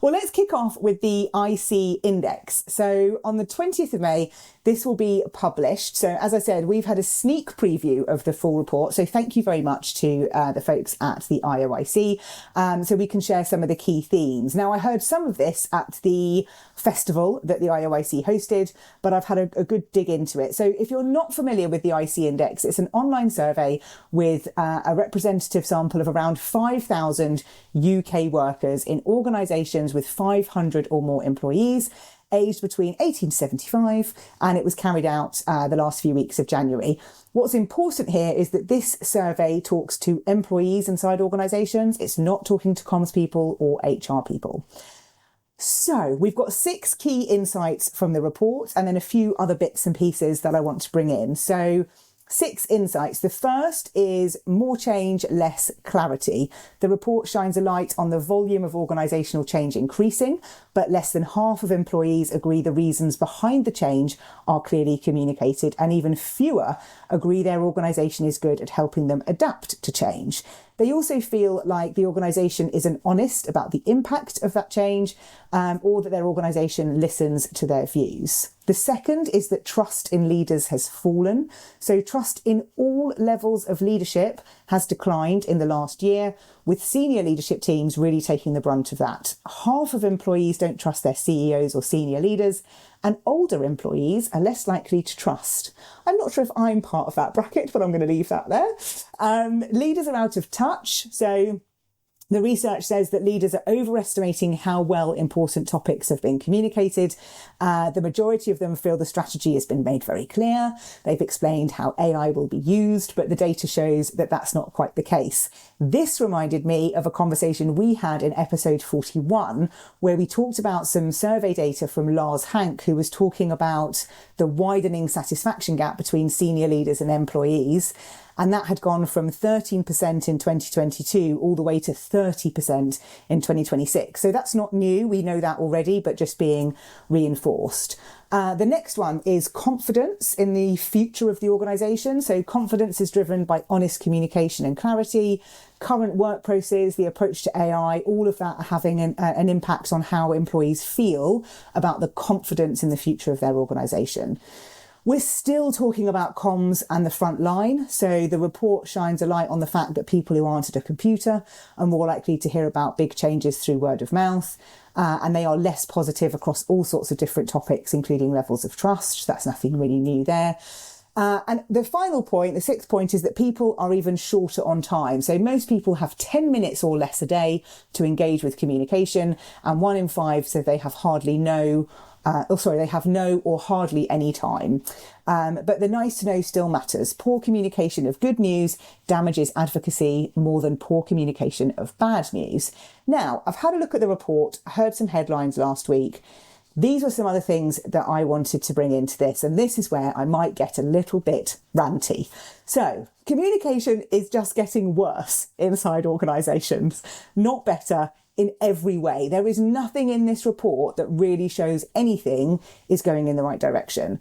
Well, let's kick off with the IC index. So on the 20th of May, this will be published. So as I said, we've had a sneak preview of the full report. So thank you very much to the folks at the IOIC, so we can share some of the key themes. Now, I heard some of this at the festival that the IOIC hosted, but I've had a good dig into it. So if you're not familiar with the IC index, it's an online survey with a representative sample of around 5,000 UK workers in organisations with 500 or more employees, aged between 18 to 75, and it was carried out the last few weeks of January. What's important here is that this survey talks to employees inside organisations. It's not talking to comms people or HR people. So we've got 6 key insights from the report and then a few other bits and pieces that I want to bring in. So 6 insights. The first is more change, less clarity. The report shines a light on the volume of organisational change increasing, but less than half of employees agree the reasons behind the change are clearly communicated, and even fewer agree their organisation is good at helping them adapt to change. They also feel like the organisation isn't honest about the impact of that change, or that their organisation listens to their views. The second is that trust in leaders has fallen. So trust in all levels of leadership has declined in the last year, with senior leadership teams really taking the brunt of that. Half of employees don't trust their CEOs or senior leaders, and older employees are less likely to trust. I'm not sure if I'm part of that bracket, but I'm going to leave that there. Leaders are out of touch. So the research says that leaders are overestimating how well important topics have been communicated. The majority of them feel the strategy has been made very clear. They've explained how AI will be used, but the data shows that that's not quite the case. This reminded me of a conversation we had in episode 41, where we talked about some survey data from Lars Hank, who was talking about the widening satisfaction gap between senior leaders and employees. And that had gone from 13% in 2022 all the way to 30% in 2026. So that's not new. We know that already, but just being reinforced. The next one is confidence in the future of the organisation. So confidence is driven by honest communication and clarity. Current work processes, the approach to AI, all of that are having an impact on how employees feel about the confidence in the future of their organisation. We're still talking about comms and the front line. So the report shines a light on the fact that people who aren't at a computer are more likely to hear about big changes through word of mouth. And they are less positive across all sorts of different topics, including levels of trust. That's nothing really new there. And the final point, the 6th point, is that people are even shorter on time. So most people have 10 minutes or less a day to engage with communication, and 1 in 5 say they have they have no or hardly any time. But the nice to know still matters. Poor communication of good news damages advocacy more than poor communication of bad news. Now, I've had a look at the report, heard some headlines last week. These were some other things that I wanted to bring into this, and this is where I might get a little bit ranty. So, communication is just getting worse inside organisations, not better in every way. There is nothing in this report that really shows anything is going in the right direction.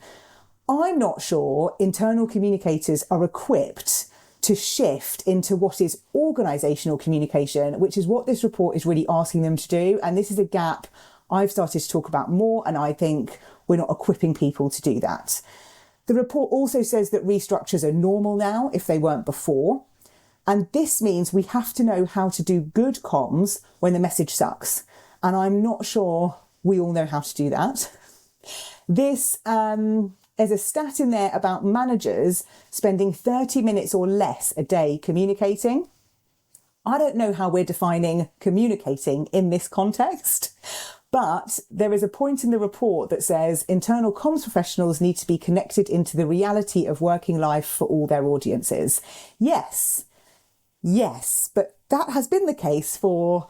I'm not sure internal communicators are equipped to shift into what is organisational communication, which is what this report is really asking them to do. And this is a gap I've started to talk about more, and I think we're not equipping people to do that. The report also says that restructures are normal now if they weren't before. And this means we have to know how to do good comms when the message sucks. And I'm not sure we all know how to do that. There's a stat in there about managers spending 30 minutes or less a day communicating. I don't know how we're defining communicating in this context, but there is a point in the report that says internal comms professionals need to be connected into the reality of working life for all their audiences. Yes, but that has been the case for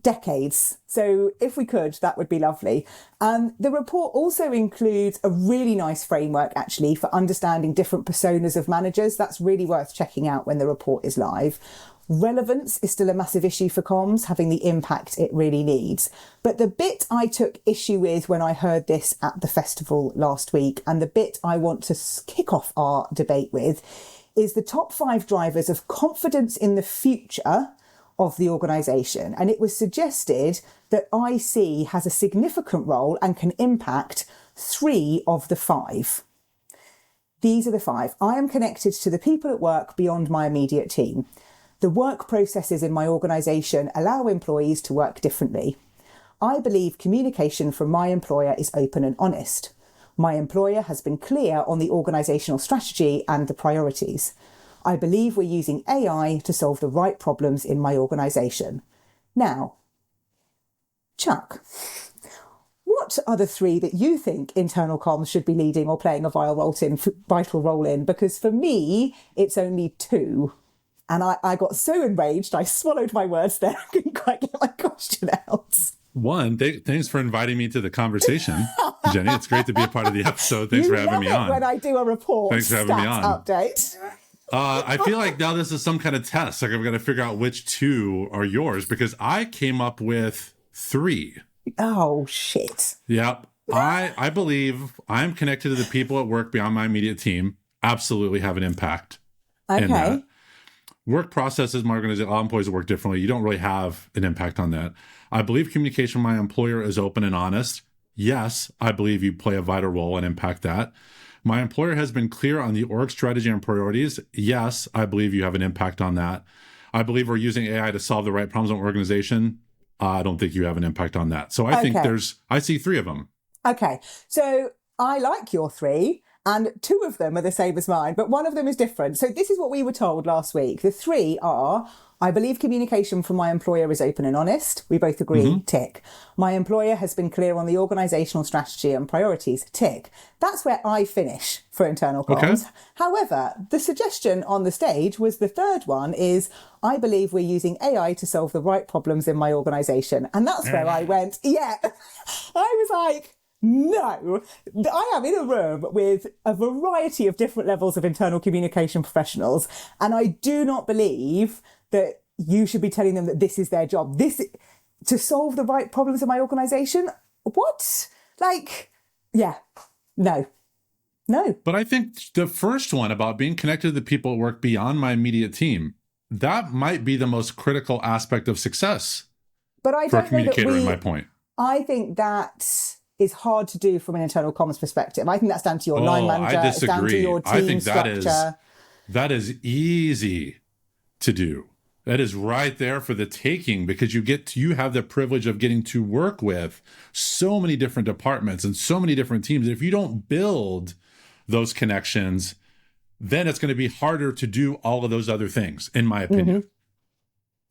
decades. So if we could, that would be lovely. The report also includes a really nice framework, actually, for understanding different personas of managers. That's really worth checking out when the report is live. Relevance is still a massive issue for comms, having the impact it really needs. But the bit I took issue with when I heard this at the festival last week, and the bit I want to kick off our debate with, is the top 5 drivers of confidence in the future of the organisation. And it was suggested that IC has a significant role and can impact 3 of the 5. These are the 5. I am connected to the people at work beyond my immediate team. The work processes in my organisation allow employees to work differently. I believe communication from my employer is open and honest. My employer has been clear on the organisational strategy and the priorities. I believe we're using AI to solve the right problems in my organisation. Now, Chuck, what are the 3 that you think internal comms should be leading or playing a vital role in? Because for me, it's only 2. And I got so enraged, I swallowed my words there. I couldn't quite get my question out. One, thanks for inviting me to the conversation, Jenny. It's great to be a part of the episode. Thanks for having me on. When I do a report, thanks for having me on. Update. I feel like now this is some kind of test. Like I've got to figure out which 2 are yours because I came up with 3. Oh, shit. Yep. I believe I'm connected to the people at work beyond my immediate team. Absolutely have an impact. Okay. In that. Work processes, my organization, all employees work differently. You don't really have an impact on that. I believe communication with my employer is open and honest. Yes, I believe you play a vital role and impact that. My employer has been clear on the org strategy and priorities. Yes, I believe you have an impact on that. I believe we're using AI to solve the right problems in our organization. I don't think you have an impact on that. So I think I see 3 of them. Okay. So I like your 3. And 2 of them are the same as mine, but one of them is different. So this is what we were told last week. The 3 are, I believe communication from my employer is open and honest. We both agree, tick. My employer has been clear on the organisational strategy and priorities, tick. That's where I finish for internal comms. Okay. However, the suggestion on the stage was the 3rd one is, I believe we're using AI to solve the right problems in my organisation. And that's where I went, yeah. I was like, no, I am in a room with a variety of different levels of internal communication professionals, and I do not believe that you should be telling them that this is their job. To solve the right problems in my organisation? What? No. But I think the first one about being connected to the people at work beyond my immediate team, that might be the most critical aspect of success but I for don't a communicator, know that in my point. I think that is hard to do from an internal comms perspective. I think that's down to your line manager. I disagree. It's down to your team I think structure. that is easy to do. That is right there for the taking because you have the privilege of getting to work with so many different departments and so many different teams. If you don't build those connections, then it's going to be harder to do all of those other things, in my opinion.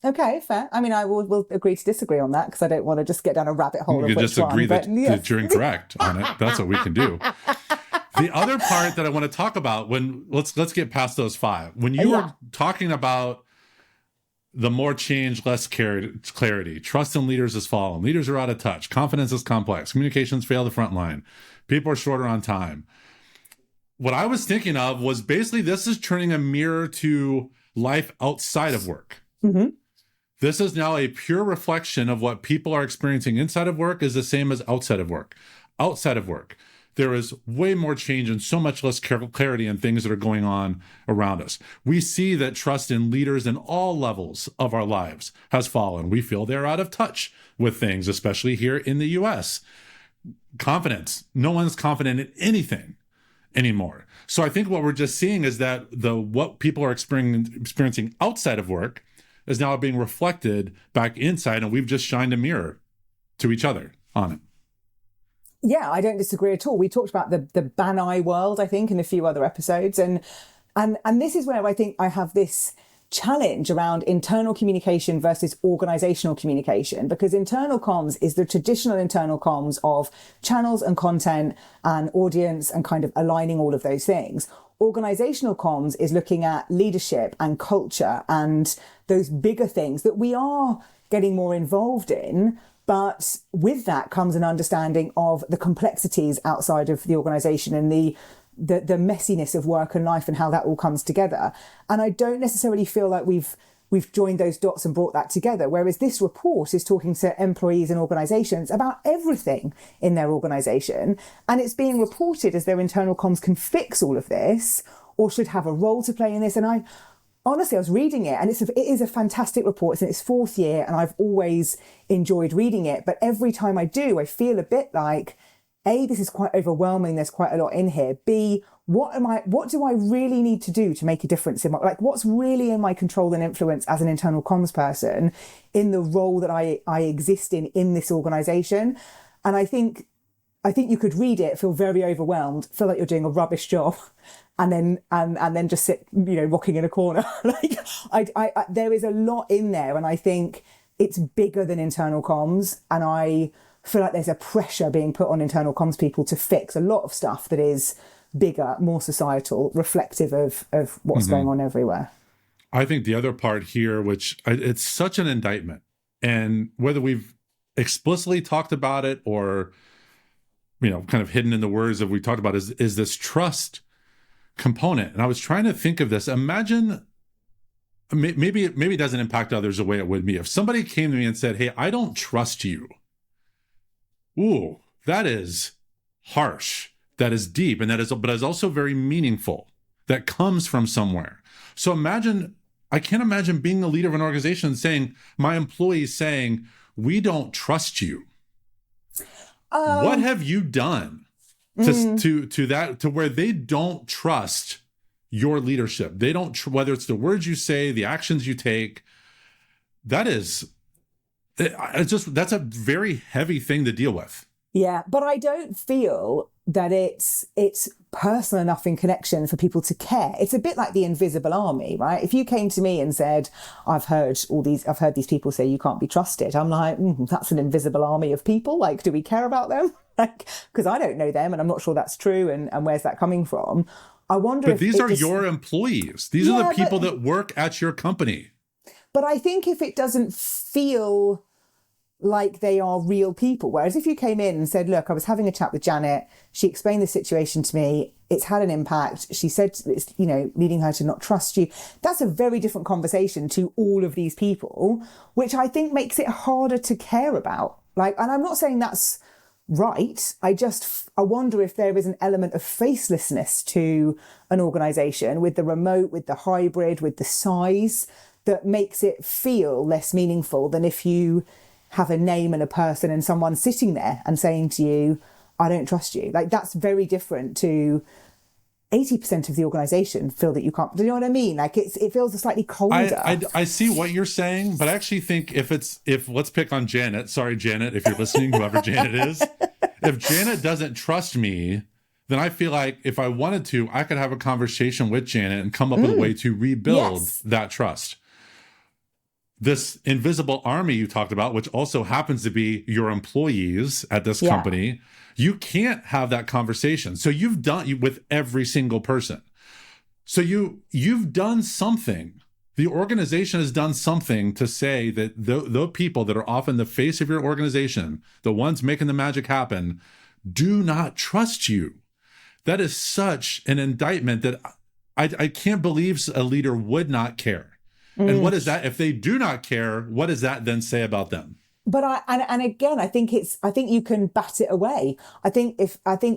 Okay, fair. I mean, we'll agree to disagree on that because I don't want to just get down a rabbit hole of which one. You can just agree that you're incorrect on it. That's what we can do. The other part that I want to talk about let's get past those 5. When you were talking about the more change, less clarity, trust in leaders is fallen, leaders are out of touch, confidence is complex, communications fail the front line, people are shorter on time. What I was thinking of was basically this is turning a mirror to life outside of work. This is now a pure reflection of what people are experiencing inside of work is the same as outside of work. Outside of work, there is way more change and so much less clarity in things that are going on around us. We see that trust in leaders in all levels of our lives has fallen. We feel they're out of touch with things, especially here in the US. Confidence. No one's confident in anything anymore. So I think what we're just seeing is that what people are experiencing outside of work is now being reflected back inside, and we've just shined a mirror to each other on it. Yeah, I don't disagree at all. We talked about the Banai world, I think, in a few other episodes. And this is where I think I have this challenge around internal communication versus organizational communication, because internal comms is the traditional internal comms of channels and content and audience and kind of aligning all of those things. Organizational comms is looking at leadership and culture and those bigger things that we are getting more involved in. But with that comes an understanding of the complexities outside of the organization and the messiness of work and life and how that all comes together. And I don't necessarily feel like we've joined those dots and brought that together. Whereas this report is talking to employees and organizations about everything in their organization. And it's being reported as their internal comms can fix all of this or should have a role to play in this. And honestly, I was reading it, and it is a fantastic report. It's in its 4th year, and I've always enjoyed reading it. But every time I do, I feel a bit like, A, this is quite overwhelming. There's quite a lot in here. B, what do I really need to do to make a difference in what's really in my control and influence as an internal comms person in the role that I exist in this organization? And I think you could read it, feel very overwhelmed, feel like you're doing a rubbish job, and then just sit, rocking in a corner. There is a lot in there, and I think it's bigger than internal comms, and I feel like there's a pressure being put on internal comms people to fix a lot of stuff that is bigger, more societal, reflective of what's going on everywhere. I think the other part here, which it's such an indictment, and whether we've explicitly talked about it or kind of hidden in the words that we talked about, is this trust component. And I was trying to think of this. Imagine, maybe it doesn't impact others the way it would me. If somebody came to me and said, "Hey, I don't trust you." Ooh, that is harsh. That is deep, and but is also very meaningful. That comes from somewhere. So I can't imagine being the leader of an organization saying, my employees saying, "We don't trust you." What have you done to where they don't trust your leadership? They don't, whether it's the words you say, the actions you take. That's a very heavy thing to deal with. Yeah, but I don't feel that it's personal enough in connection for people to care. It's a bit like the invisible army, right? If you came to me and said, I've heard these people say you can't be trusted. I'm like, that's an invisible army of people. Like, do we care about them? Because I don't know them, and I'm not sure that's true. And where's that coming from? I wonder if these are your employees. These are the people that work at your company. But I think if it doesn't feel like they are real people. Whereas if you came in and said, look, I was having a chat with Janet, she explained the situation to me, it's had an impact, she said it's, leading her to not trust you. That's a very different conversation to all of these people, which I think makes it harder to care about. And I'm not saying that's right. I wonder if there is an element of facelessness to an organization with the remote, with the hybrid, with the size that makes it feel less meaningful than if you have a name and a person and someone sitting there and saying to you, I don't trust you. That's very different to 80% of the organization feel that you can't. Do you know what I mean? It feels slightly colder. I see what you're saying, but I actually think if let's pick on Janet. Sorry, Janet, if you're listening, whoever Janet is. If Janet doesn't trust me, then I feel like if I wanted to, I could have a conversation with Janet and come up with a way to rebuild that trust. This invisible army you talked about, which also happens to be your employees at this company, you can't have that conversation. So you've done with every single person. So you've done something. The organization has done something to say that the people that are often the face of your organization, the ones making the magic happen, do not trust you. That is such an indictment that I can't believe a leader would not care. And what is that? If they do not care, what does that then say about them? But again, I think you can bat it away. I think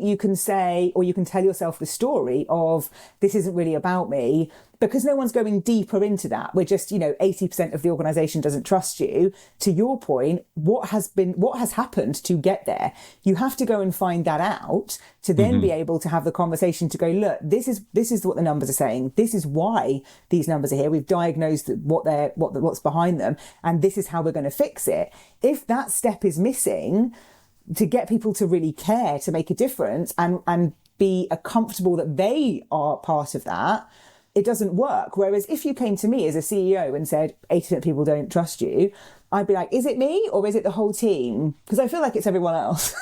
you can say, or you can tell yourself the story of, this isn't really about me, because no one's going deeper into that. We're just, 80% of the organization doesn't trust you. To your point, what has happened to get there? You have to go and find that out to then be able to have the conversation to go, look, this is what the numbers are saying. This is why these numbers are here. We've diagnosed what's behind them, and this is how we're going to fix it. If that step is missing to get people to really care, to make a difference and be comfortable that they are part of that, it doesn't work. Whereas if you came to me as a CEO and said 80% of people don't trust you, I'd be like, is it me or is it the whole team? Because I feel like it's everyone else.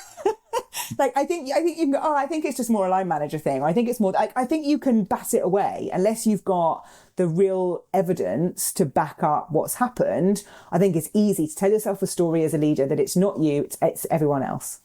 I think you can go, I think it's just more a line manager thing. I think it's more, I think you can bat it away unless you've got the real evidence to back up what's happened. I think it's easy to tell yourself a story as a leader that it's not you, it's everyone else.